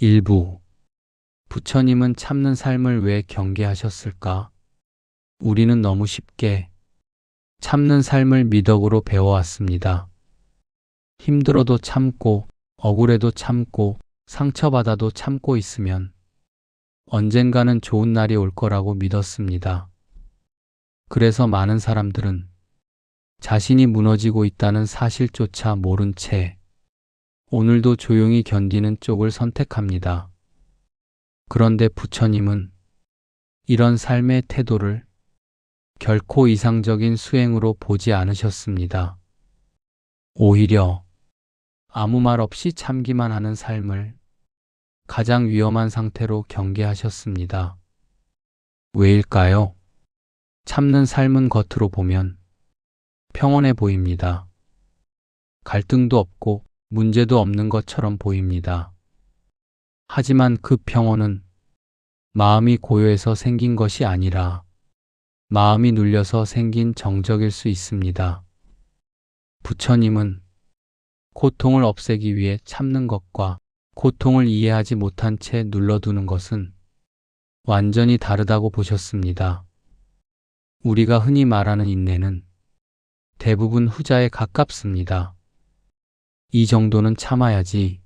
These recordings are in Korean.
일부. 부처님은 참는 삶을 왜 경계하셨을까? 우리는 너무 쉽게 참는 삶을 미덕으로 배워왔습니다. 힘들어도 참고, 억울해도 참고, 상처받아도 참고 있으면 언젠가는 좋은 날이 올 거라고 믿었습니다. 그래서 많은 사람들은 자신이 무너지고 있다는 사실조차 모른 채 오늘도 조용히 견디는 쪽을 선택합니다. 그런데 부처님은 이런 삶의 태도를 결코 이상적인 수행으로 보지 않으셨습니다. 오히려 아무 말 없이 참기만 하는 삶을 가장 위험한 상태로 경계하셨습니다. 왜일까요? 참는 삶은 겉으로 보면 평온해 보입니다. 갈등도 없고 문제도 없는 것처럼 보입니다. 하지만 그 평온은 마음이 고요해서 생긴 것이 아니라 마음이 눌려서 생긴 정적일 수 있습니다. 부처님은 고통을 없애기 위해 참는 것과 고통을 이해하지 못한 채 눌러두는 것은 완전히 다르다고 보셨습니다. 우리가 흔히 말하는 인내는 대부분 후자에 가깝습니다. 이 정도는 참아야지.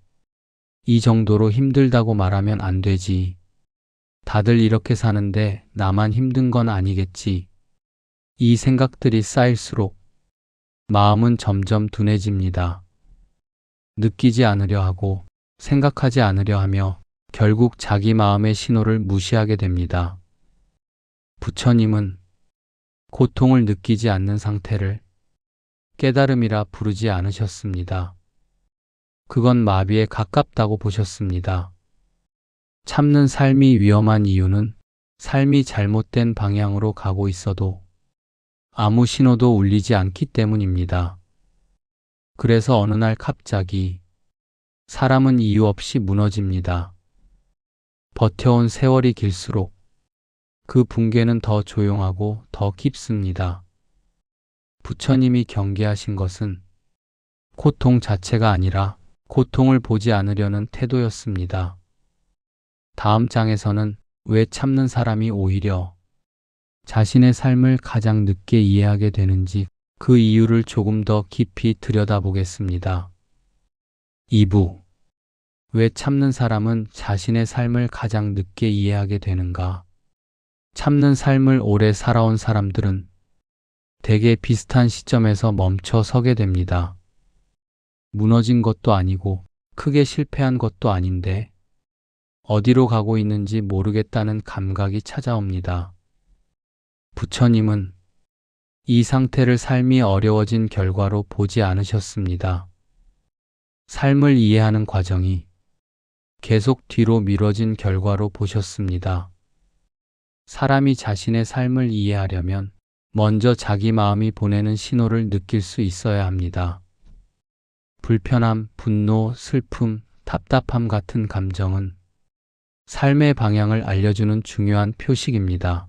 이 정도로 힘들다고 말하면 안 되지. 다들 이렇게 사는데 나만 힘든 건 아니겠지. 이 생각들이 쌓일수록 마음은 점점 둔해집니다. 느끼지 않으려 하고 생각하지 않으려 하며 결국 자기 마음의 신호를 무시하게 됩니다. 부처님은 고통을 느끼지 않는 상태를 깨달음이라 부르지 않으셨습니다. 그건 마비에 가깝다고 보셨습니다. 참는 삶이 위험한 이유는 삶이 잘못된 방향으로 가고 있어도 아무 신호도 울리지 않기 때문입니다. 그래서 어느 날 갑자기 사람은 이유 없이 무너집니다. 버텨온 세월이 길수록 그 붕괴는 더 조용하고 더 깊습니다. 부처님이 경계하신 것은 고통 자체가 아니라 고통을 보지 않으려는 태도였습니다. 다음 장에서는 왜 참는 사람이 오히려 자신의 삶을 가장 늦게 이해하게 되는지 그 이유를 조금 더 깊이 들여다보겠습니다. 2부. 왜 참는 사람은 자신의 삶을 가장 늦게 이해하게 되는가? 참는 삶을 오래 살아온 사람들은 대개 비슷한 시점에서 멈춰 서게 됩니다. 무너진 것도 아니고 크게 실패한 것도 아닌데 어디로 가고 있는지 모르겠다는 감각이 찾아옵니다. 부처님은 이 상태를 삶이 어려워진 결과로 보지 않으셨습니다. 삶을 이해하는 과정이 계속 뒤로 미뤄진 결과로 보셨습니다. 사람이 자신의 삶을 이해하려면 먼저 자기 마음이 보내는 신호를 느낄 수 있어야 합니다. 불편함, 분노, 슬픔, 답답함 같은 감정은 삶의 방향을 알려주는 중요한 표식입니다.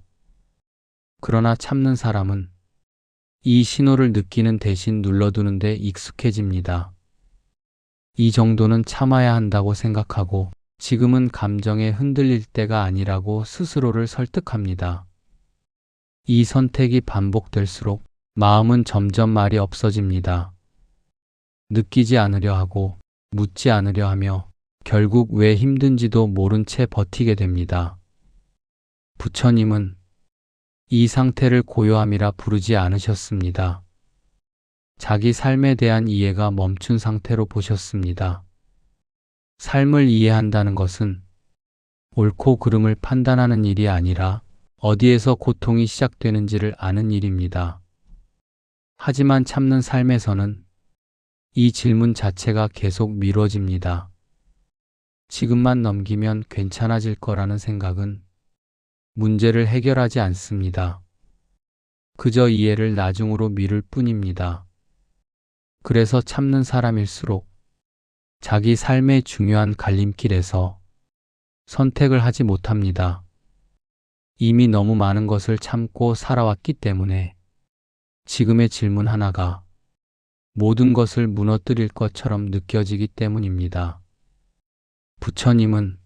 그러나 참는 사람은 이 신호를 느끼는 대신 눌러두는 데 익숙해집니다. 이 정도는 참아야 한다고 생각하고 지금은 감정에 흔들릴 때가 아니라고 스스로를 설득합니다. 이 선택이 반복될수록 마음은 점점 말이 없어집니다. 느끼지 않으려 하고 묻지 않으려 하며 결국 왜 힘든지도 모른 채 버티게 됩니다. 부처님은 이 상태를 고요함이라 부르지 않으셨습니다. 자기 삶에 대한 이해가 멈춘 상태로 보셨습니다. 삶을 이해한다는 것은 옳고 그름을 판단하는 일이 아니라 어디에서 고통이 시작되는지를 아는 일입니다. 하지만 참는 삶에서는 이 질문 자체가 계속 미뤄집니다. 지금만 넘기면 괜찮아질 거라는 생각은 문제를 해결하지 않습니다. 그저 이해를 나중으로 미룰 뿐입니다. 그래서 참는 사람일수록 자기 삶의 중요한 갈림길에서 선택을 하지 못합니다. 이미 너무 많은 것을 참고 살아왔기 때문에 지금의 질문 하나가 모든 것을 무너뜨릴 것처럼 느껴지기 때문입니다. 부처님은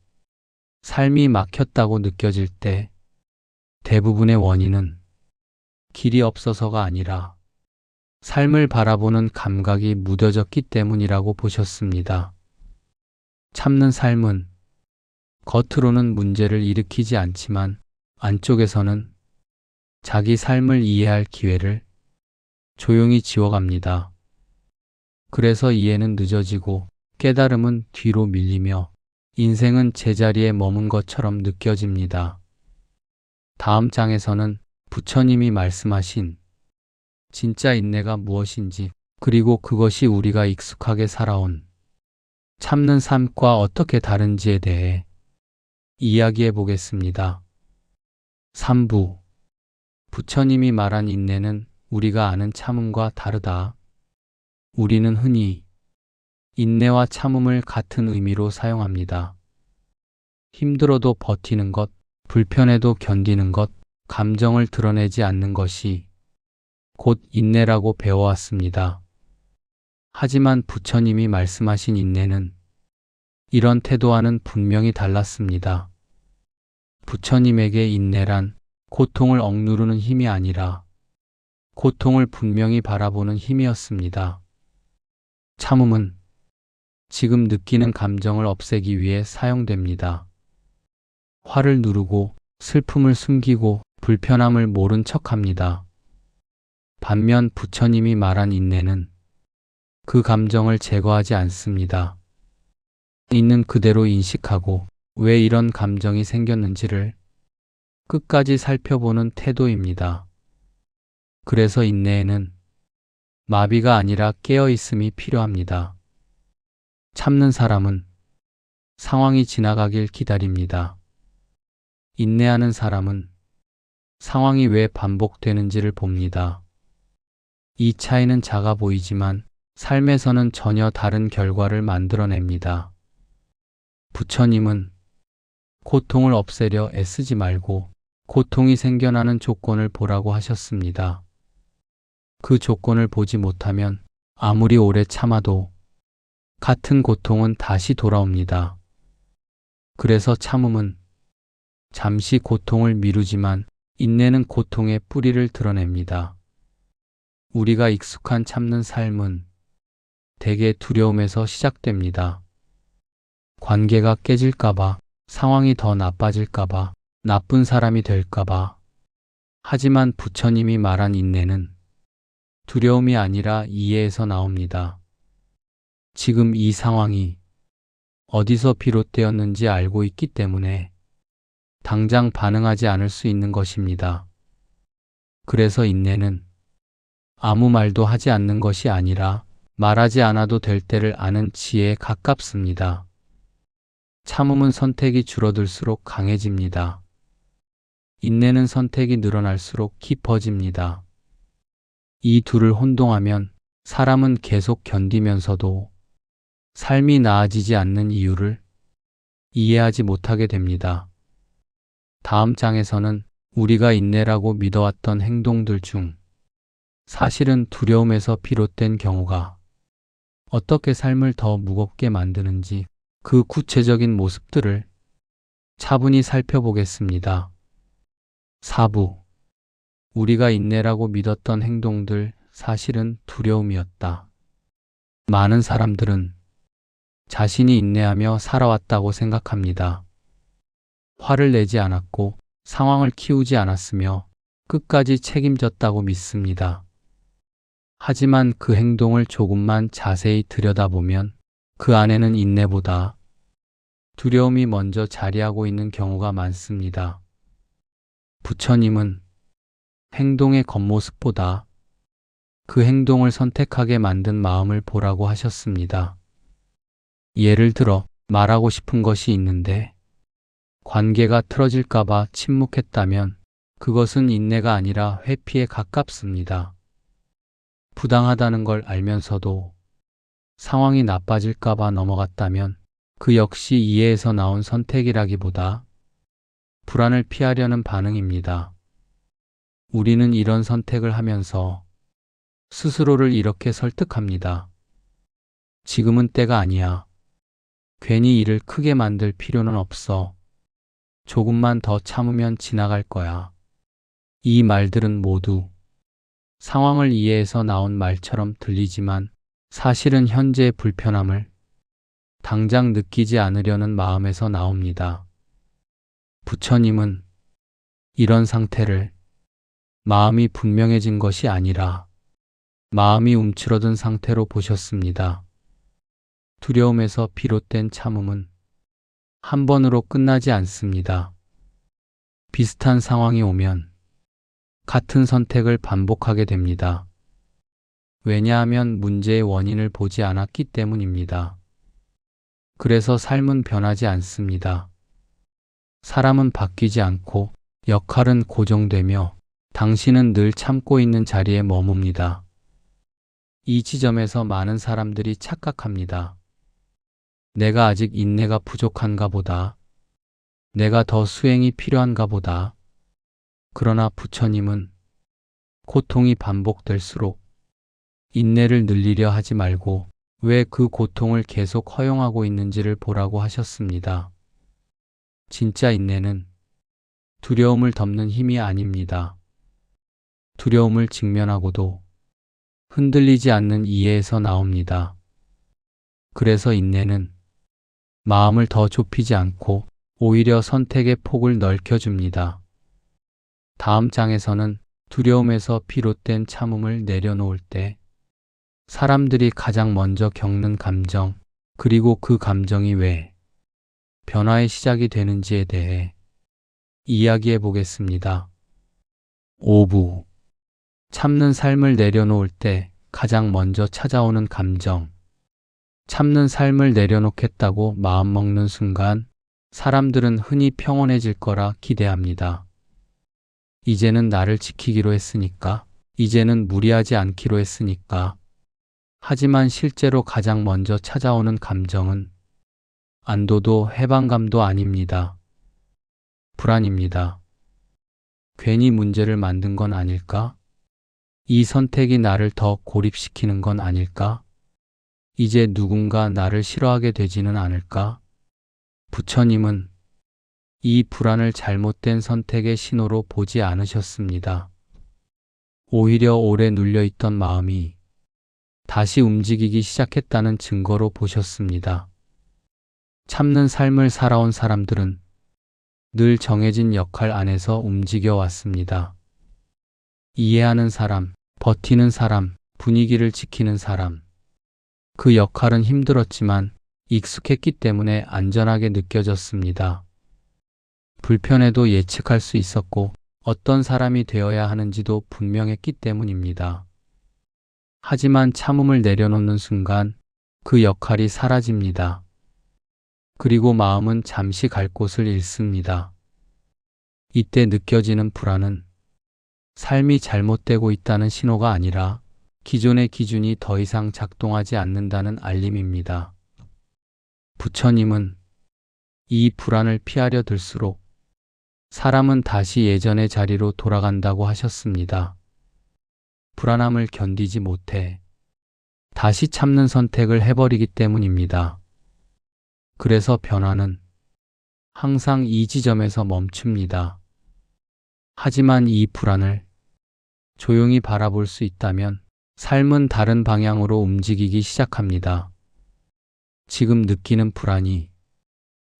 삶이 막혔다고 느껴질 때 대부분의 원인은 길이 없어서가 아니라 삶을 바라보는 감각이 무뎌졌기 때문이라고 보셨습니다. 참는 삶은 겉으로는 문제를 일으키지 않지만 안쪽에서는 자기 삶을 이해할 기회를 조용히 지워갑니다. 그래서 이해는 늦어지고 깨달음은 뒤로 밀리며 인생은 제자리에 머문 것처럼 느껴집니다. 다음 장에서는 부처님이 말씀하신 진짜 인내가 무엇인지, 그리고 그것이 우리가 익숙하게 살아온 참는 삶과 어떻게 다른지에 대해 이야기해 보겠습니다. 3부. 부처님이 말한 인내는 우리가 아는 참음과 다르다. 우리는 흔히 인내와 참음을 같은 의미로 사용합니다. 힘들어도 버티는 것, 불편해도 견디는 것, 감정을 드러내지 않는 것이 곧 인내라고 배워왔습니다. 하지만 부처님이 말씀하신 인내는 이런 태도와는 분명히 달랐습니다. 부처님에게 인내란 고통을 억누르는 힘이 아니라 고통을 분명히 바라보는 힘이었습니다. 참음은 지금 느끼는 감정을 없애기 위해 사용됩니다. 화를 누르고 슬픔을 숨기고 불편함을 모른 척합니다. 반면 부처님이 말한 인내는 그 감정을 제거하지 않습니다. 있는 그대로 인식하고 왜 이런 감정이 생겼는지를 끝까지 살펴보는 태도입니다. 그래서 인내에는 마비가 아니라 깨어있음이 필요합니다. 참는 사람은 상황이 지나가길 기다립니다. 인내하는 사람은 상황이 왜 반복되는지를 봅니다. 이 차이는 작아 보이지만 삶에서는 전혀 다른 결과를 만들어냅니다. 부처님은 고통을 없애려 애쓰지 말고 고통이 생겨나는 조건을 보라고 하셨습니다. 그 조건을 보지 못하면 아무리 오래 참아도 같은 고통은 다시 돌아옵니다. 그래서 참음은 잠시 고통을 미루지만 인내는 고통의 뿌리를 드러냅니다. 우리가 익숙한 참는 삶은 대개 두려움에서 시작됩니다. 관계가 깨질까봐, 상황이 더 나빠질까봐, 나쁜 사람이 될까봐. 하지만 부처님이 말한 인내는 두려움이 아니라 이해에서 나옵니다. 지금 이 상황이 어디서 비롯되었는지 알고 있기 때문에 당장 반응하지 않을 수 있는 것입니다. 그래서 인내는 아무 말도 하지 않는 것이 아니라 말하지 않아도 될 때를 아는 지혜에 가깝습니다. 참음은 선택이 줄어들수록 강해집니다. 인내는 선택이 늘어날수록 깊어집니다. 이 둘을 혼동하면 사람은 계속 견디면서도 삶이 나아지지 않는 이유를 이해하지 못하게 됩니다. 다음 장에서는 우리가 인내라고 믿어왔던 행동들 중 사실은 두려움에서 비롯된 경우가 어떻게 삶을 더 무겁게 만드는지 그 구체적인 모습들을 차분히 살펴보겠습니다. 4부. 우리가 인내라고 믿었던 행동들, 사실은 두려움이었다. 많은 사람들은 자신이 인내하며 살아왔다고 생각합니다. 화를 내지 않았고 상황을 키우지 않았으며 끝까지 책임졌다고 믿습니다. 하지만 그 행동을 조금만 자세히 들여다보면 그 안에는 인내보다 두려움이 먼저 자리하고 있는 경우가 많습니다. 부처님은 행동의 겉모습보다 그 행동을 선택하게 만든 마음을 보라고 하셨습니다. 예를 들어 말하고 싶은 것이 있는데 관계가 틀어질까봐 침묵했다면 그것은 인내가 아니라 회피에 가깝습니다. 부당하다는 걸 알면서도 상황이 나빠질까봐 넘어갔다면 그 역시 이해에서 나온 선택이라기보다 불안을 피하려는 반응입니다. 우리는 이런 선택을 하면서 스스로를 이렇게 설득합니다. 지금은 때가 아니야. 괜히 일을 크게 만들 필요는 없어. 조금만 더 참으면 지나갈 거야. 이 말들은 모두 상황을 이해해서 나온 말처럼 들리지만 사실은 현재의 불편함을 당장 느끼지 않으려는 마음에서 나옵니다. 부처님은 이런 상태를 마음이 분명해진 것이 아니라 마음이 움츠러든 상태로 보셨습니다. 두려움에서 비롯된 참음은 한 번으로 끝나지 않습니다. 비슷한 상황이 오면 같은 선택을 반복하게 됩니다. 왜냐하면 문제의 원인을 보지 않았기 때문입니다. 그래서 삶은 변하지 않습니다. 사람은 바뀌지 않고 역할은 고정되며 당신은 늘 참고 있는 자리에 머뭅니다. 이 지점에서 많은 사람들이 착각합니다. 내가 아직 인내가 부족한가 보다. 내가 더 수행이 필요한가 보다. 그러나 부처님은 고통이 반복될수록 인내를 늘리려 하지 말고 왜 그 고통을 계속 허용하고 있는지를 보라고 하셨습니다. 진짜 인내는 두려움을 덮는 힘이 아닙니다. 두려움을 직면하고도 흔들리지 않는 이해에서 나옵니다. 그래서 인내는 마음을 더 좁히지 않고 오히려 선택의 폭을 넓혀줍니다. 다음 장에서는 두려움에서 비롯된 참음을 내려놓을 때 사람들이 가장 먼저 겪는 감정, 그리고 그 감정이 왜 변화의 시작이 되는지에 대해 이야기해 보겠습니다. 5부. 참는 삶을 내려놓을 때 가장 먼저 찾아오는 감정. 참는 삶을 내려놓겠다고 마음먹는 순간 사람들은 흔히 평온해질 거라 기대합니다. 이제는 나를 지키기로 했으니까, 이제는 무리하지 않기로 했으니까. 하지만 실제로 가장 먼저 찾아오는 감정은 안도도 해방감도 아닙니다. 불안입니다. 괜히 문제를 만든 건 아닐까? 이 선택이 나를 더 고립시키는 건 아닐까? 이제 누군가 나를 싫어하게 되지는 않을까? 부처님은 이 불안을 잘못된 선택의 신호로 보지 않으셨습니다. 오히려 오래 눌려있던 마음이 다시 움직이기 시작했다는 증거로 보셨습니다. 참는 삶을 살아온 사람들은 늘 정해진 역할 안에서 움직여 왔습니다. 이해하는 사람, 버티는 사람, 분위기를 지키는 사람. 그 역할은 힘들었지만 익숙했기 때문에 안전하게 느껴졌습니다. 불편해도 예측할 수 있었고 어떤 사람이 되어야 하는지도 분명했기 때문입니다. 하지만 참음을 내려놓는 순간 그 역할이 사라집니다. 그리고 마음은 잠시 갈 곳을 잃습니다. 이때 느껴지는 불안은 삶이 잘못되고 있다는 신호가 아니라 기존의 기준이 더 이상 작동하지 않는다는 알림입니다. 부처님은 이 불안을 피하려 들수록 사람은 다시 예전의 자리로 돌아간다고 하셨습니다. 불안함을 견디지 못해 다시 참는 선택을 해버리기 때문입니다. 그래서 변화는 항상 이 지점에서 멈춥니다. 하지만 이 불안을 조용히 바라볼 수 있다면 삶은 다른 방향으로 움직이기 시작합니다. 지금 느끼는 불안이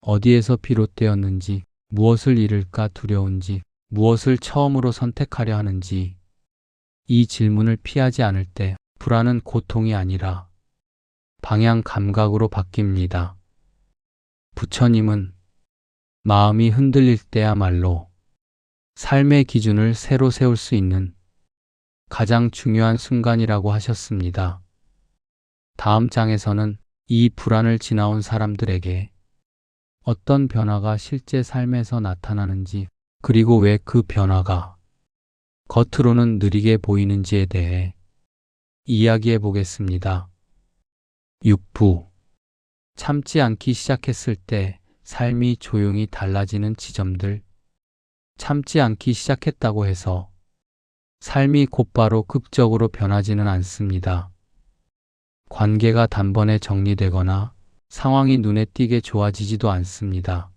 어디에서 비롯되었는지, 무엇을 잃을까 두려운지, 무엇을 처음으로 선택하려 하는지, 이 질문을 피하지 않을 때 불안은 고통이 아니라 방향 감각으로 바뀝니다. 부처님은 마음이 흔들릴 때야말로 삶의 기준을 새로 세울 수 있는 가장 중요한 순간이라고 하셨습니다. 다음 장에서는 이 불안을 지나온 사람들에게 어떤 변화가 실제 삶에서 나타나는지, 그리고 왜 그 변화가 겉으로는 느리게 보이는지에 대해 이야기해 보겠습니다. 6부. 참지 않기 시작했을 때 삶이 조용히 달라지는 지점들. 참지 않기 시작했다고 해서 삶이 곧바로 극적으로 변하지는 않습니다. 관계가 단번에 정리되거나 상황이 눈에 띄게 좋아지지도 않습니다.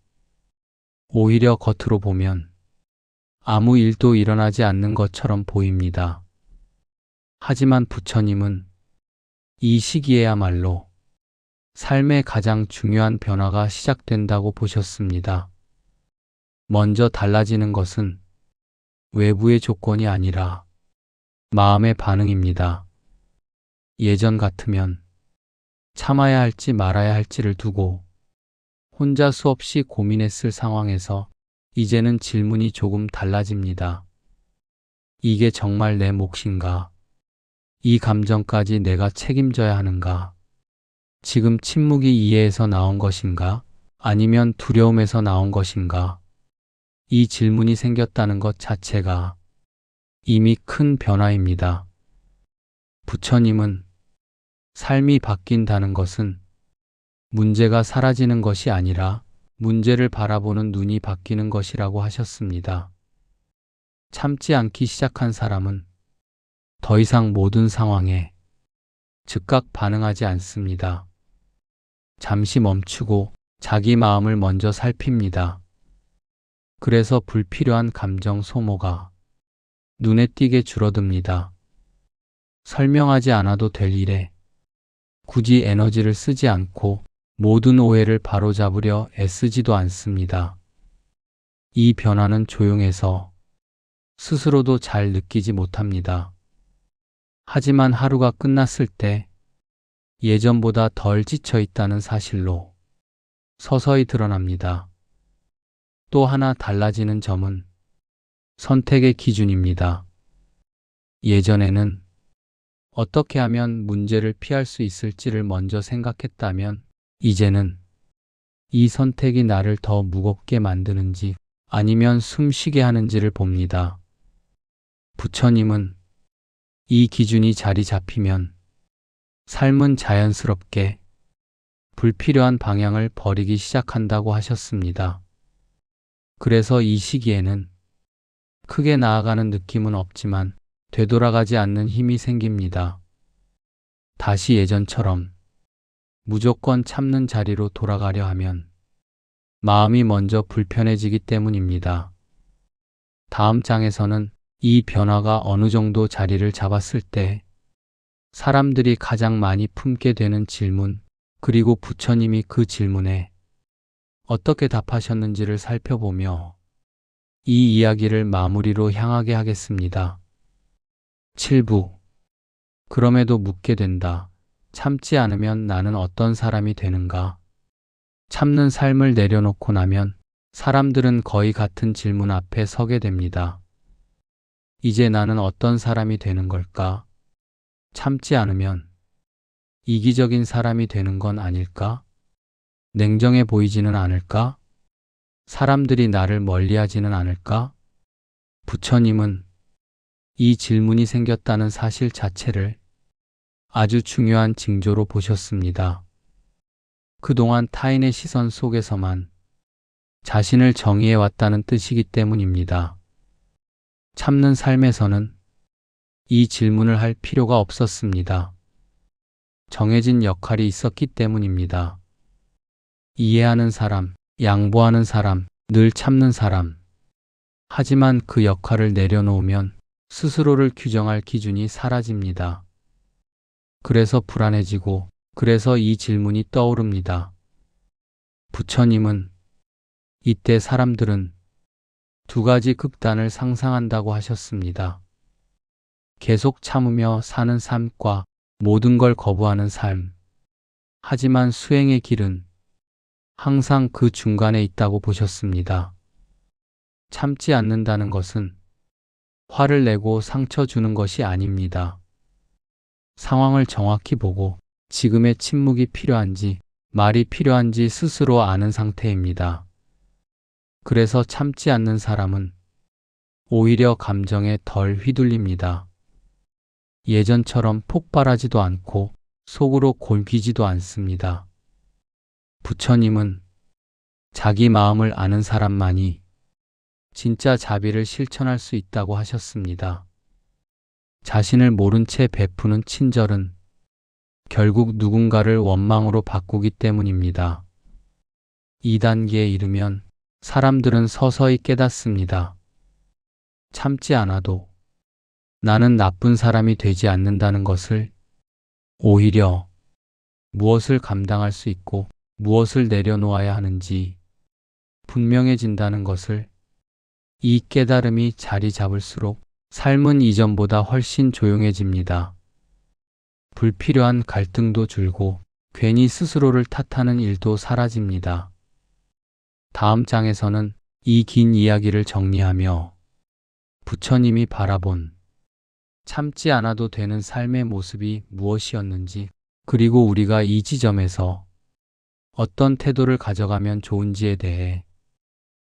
오히려 겉으로 보면 아무 일도 일어나지 않는 것처럼 보입니다. 하지만 부처님은 이 시기에야말로 삶의 가장 중요한 변화가 시작된다고 보셨습니다. 먼저 달라지는 것은 외부의 조건이 아니라 마음의 반응입니다. 예전 같으면 참아야 할지 말아야 할지를 두고 혼자 수없이 고민했을 상황에서 이제는 질문이 조금 달라집니다. 이게 정말 내 몫인가? 이 감정까지 내가 책임져야 하는가? 지금 침묵이 이해에서 나온 것인가? 아니면 두려움에서 나온 것인가? 이 질문이 생겼다는 것 자체가 이미 큰 변화입니다. 부처님은 삶이 바뀐다는 것은 문제가 사라지는 것이 아니라 문제를 바라보는 눈이 바뀌는 것이라고 하셨습니다. 참지 않기 시작한 사람은 더 이상 모든 상황에 즉각 반응하지 않습니다. 잠시 멈추고 자기 마음을 먼저 살핍니다. 그래서 불필요한 감정 소모가 눈에 띄게 줄어듭니다. 설명하지 않아도 될 일에 굳이 에너지를 쓰지 않고 모든 오해를 바로잡으려 애쓰지도 않습니다. 이 변화는 조용해서 스스로도 잘 느끼지 못합니다. 하지만 하루가 끝났을 때 예전보다 덜 지쳐 있다는 사실로 서서히 드러납니다. 또 하나 달라지는 점은 선택의 기준입니다. 예전에는 어떻게 하면 문제를 피할 수 있을지를 먼저 생각했다면 이제는 이 선택이 나를 더 무겁게 만드는지 아니면 숨쉬게 하는지를 봅니다. 부처님은 이 기준이 자리 잡히면 삶은 자연스럽게 불필요한 방향을 버리기 시작한다고 하셨습니다. 그래서 이 시기에는 크게 나아가는 느낌은 없지만 되돌아가지 않는 힘이 생깁니다. 다시 예전처럼 무조건 참는 자리로 돌아가려 하면 마음이 먼저 불편해지기 때문입니다. 다음 장에서는 이 변화가 어느 정도 자리를 잡았을 때 사람들이 가장 많이 품게 되는 질문, 그리고 부처님이 그 질문에 어떻게 답하셨는지를 살펴보며 이 이야기를 마무리로 향하게 하겠습니다. 7부. 그럼에도 묻게 된다. 참지 않으면 나는 어떤 사람이 되는가? 참는 삶을 내려놓고 나면 사람들은 거의 같은 질문 앞에 서게 됩니다. 이제 나는 어떤 사람이 되는 걸까? 참지 않으면 이기적인 사람이 되는 건 아닐까? 냉정해 보이지는 않을까? 사람들이 나를 멀리하지는 않을까? 부처님은 이 질문이 생겼다는 사실 자체를 아주 중요한 징조로 보셨습니다. 그동안 타인의 시선 속에서만 자신을 정의해 왔다는 뜻이기 때문입니다. 참는 삶에서는 이 질문을 할 필요가 없었습니다. 정해진 역할이 있었기 때문입니다. 이해하는 사람, 양보하는 사람, 늘 참는 사람. 하지만 그 역할을 내려놓으면 스스로를 규정할 기준이 사라집니다. 그래서 불안해지고, 그래서 이 질문이 떠오릅니다. 부처님은 이때 사람들은 두 가지 극단을 상상한다고 하셨습니다. 계속 참으며 사는 삶과 모든 걸 거부하는 삶. 하지만 수행의 길은 항상 그 중간에 있다고 보셨습니다. 참지 않는다는 것은 화를 내고 상처 주는 것이 아닙니다. 상황을 정확히 보고 지금의 침묵이 필요한지 말이 필요한지 스스로 아는 상태입니다. 그래서 참지 않는 사람은 오히려 감정에 덜 휘둘립니다. 예전처럼 폭발하지도 않고 속으로 골기지도 않습니다. 부처님은 자기 마음을 아는 사람만이 진짜 자비를 실천할 수 있다고 하셨습니다. 자신을 모른 채 베푸는 친절은 결국 누군가를 원망으로 바꾸기 때문입니다. 2단계에 이르면 사람들은 서서히 깨닫습니다. 참지 않아도 나는 나쁜 사람이 되지 않는다는 것을, 오히려 무엇을 감당할 수 있고 무엇을 내려놓아야 하는지 분명해진다는 것을, 이 깨달음이 자리 잡을수록 삶은 이전보다 훨씬 조용해집니다. 불필요한 갈등도 줄고 괜히 스스로를 탓하는 일도 사라집니다. 다음 장에서는 이 긴 이야기를 정리하며 부처님이 바라본 참지 않아도 되는 삶의 모습이 무엇이었는지, 그리고 우리가 이 지점에서 어떤 태도를 가져가면 좋은지에 대해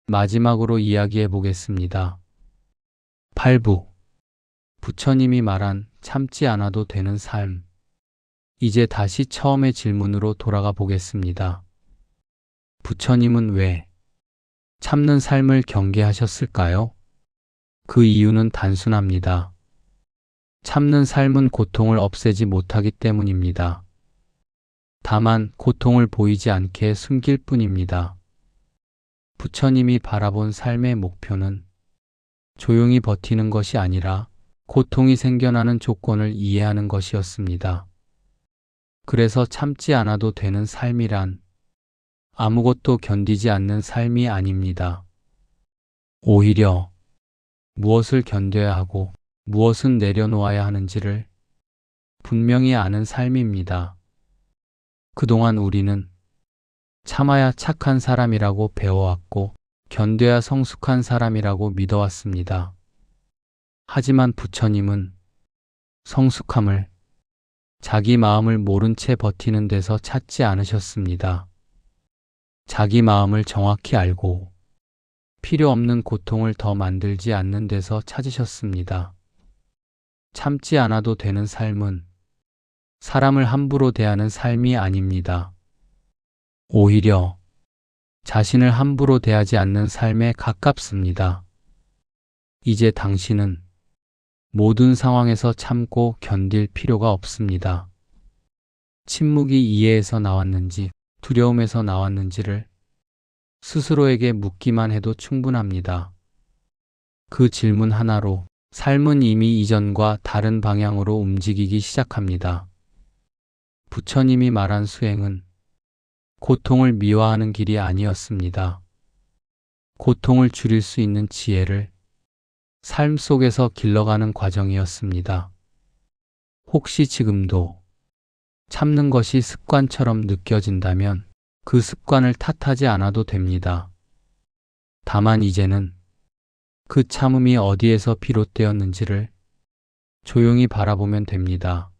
마지막으로 이야기해 보겠습니다. 8부. 부처님이 말한 참지 않아도 되는 삶. 이제 다시 처음의 질문으로 돌아가 보겠습니다. 부처님은 왜 참는 삶을 경계하셨을까요? 그 이유는 단순합니다. 참는 삶은 고통을 없애지 못하기 때문입니다. 다만 고통을 보이지 않게 숨길 뿐입니다. 부처님이 바라본 삶의 목표는 조용히 버티는 것이 아니라 고통이 생겨나는 조건을 이해하는 것이었습니다. 그래서 참지 않아도 되는 삶이란 아무것도 견디지 않는 삶이 아닙니다. 오히려 무엇을 견뎌야 하고 무엇은 내려놓아야 하는지를 분명히 아는 삶입니다. 그동안 우리는 참아야 착한 사람이라고 배워왔고 견뎌야 성숙한 사람이라고 믿어왔습니다. 하지만 부처님은 성숙함을 자기 마음을 모른 채 버티는 데서 찾지 않으셨습니다. 자기 마음을 정확히 알고 필요 없는 고통을 더 만들지 않는 데서 찾으셨습니다. 참지 않아도 되는 삶은 사람을 함부로 대하는 삶이 아닙니다. 오히려 자신을 함부로 대하지 않는 삶에 가깝습니다. 이제 당신은 모든 상황에서 참고 견딜 필요가 없습니다. 침묵이 이해에서 나왔는지 두려움에서 나왔는지를 스스로에게 묻기만 해도 충분합니다. 그 질문 하나로 삶은 이미 이전과 다른 방향으로 움직이기 시작합니다. 부처님이 말한 수행은 고통을 미화하는 길이 아니었습니다. 고통을 줄일 수 있는 지혜를 삶 속에서 길러가는 과정이었습니다. 혹시 지금도 참는 것이 습관처럼 느껴진다면 그 습관을 탓하지 않아도 됩니다. 다만 이제는 그 참음이 어디에서 비롯되었는지를 조용히 바라보면 됩니다.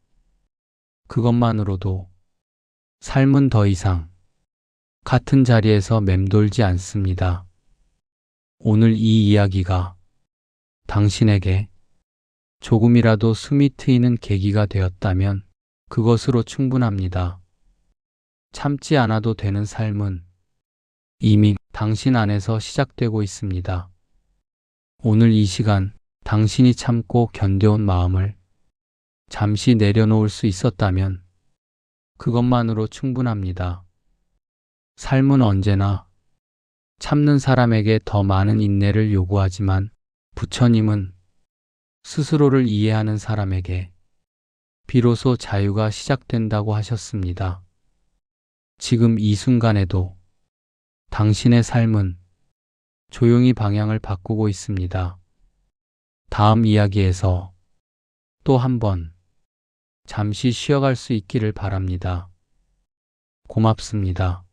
그것만으로도 삶은 더 이상 같은 자리에서 맴돌지 않습니다. 오늘 이 이야기가 당신에게 조금이라도 숨이 트이는 계기가 되었다면 그것으로 충분합니다. 참지 않아도 되는 삶은 이미 당신 안에서 시작되고 있습니다. 오늘 이 시간 당신이 참고 견뎌온 마음을 잠시 내려놓을 수 있었다면 그것만으로 충분합니다. 삶은 언제나 참는 사람에게 더 많은 인내를 요구하지만 부처님은 스스로를 이해하는 사람에게 비로소 자유가 시작된다고 하셨습니다. 지금 이 순간에도 당신의 삶은 조용히 방향을 바꾸고 있습니다. 다음 이야기에서 또 한 번 잠시 쉬어갈 수 있기를 바랍니다. 고맙습니다.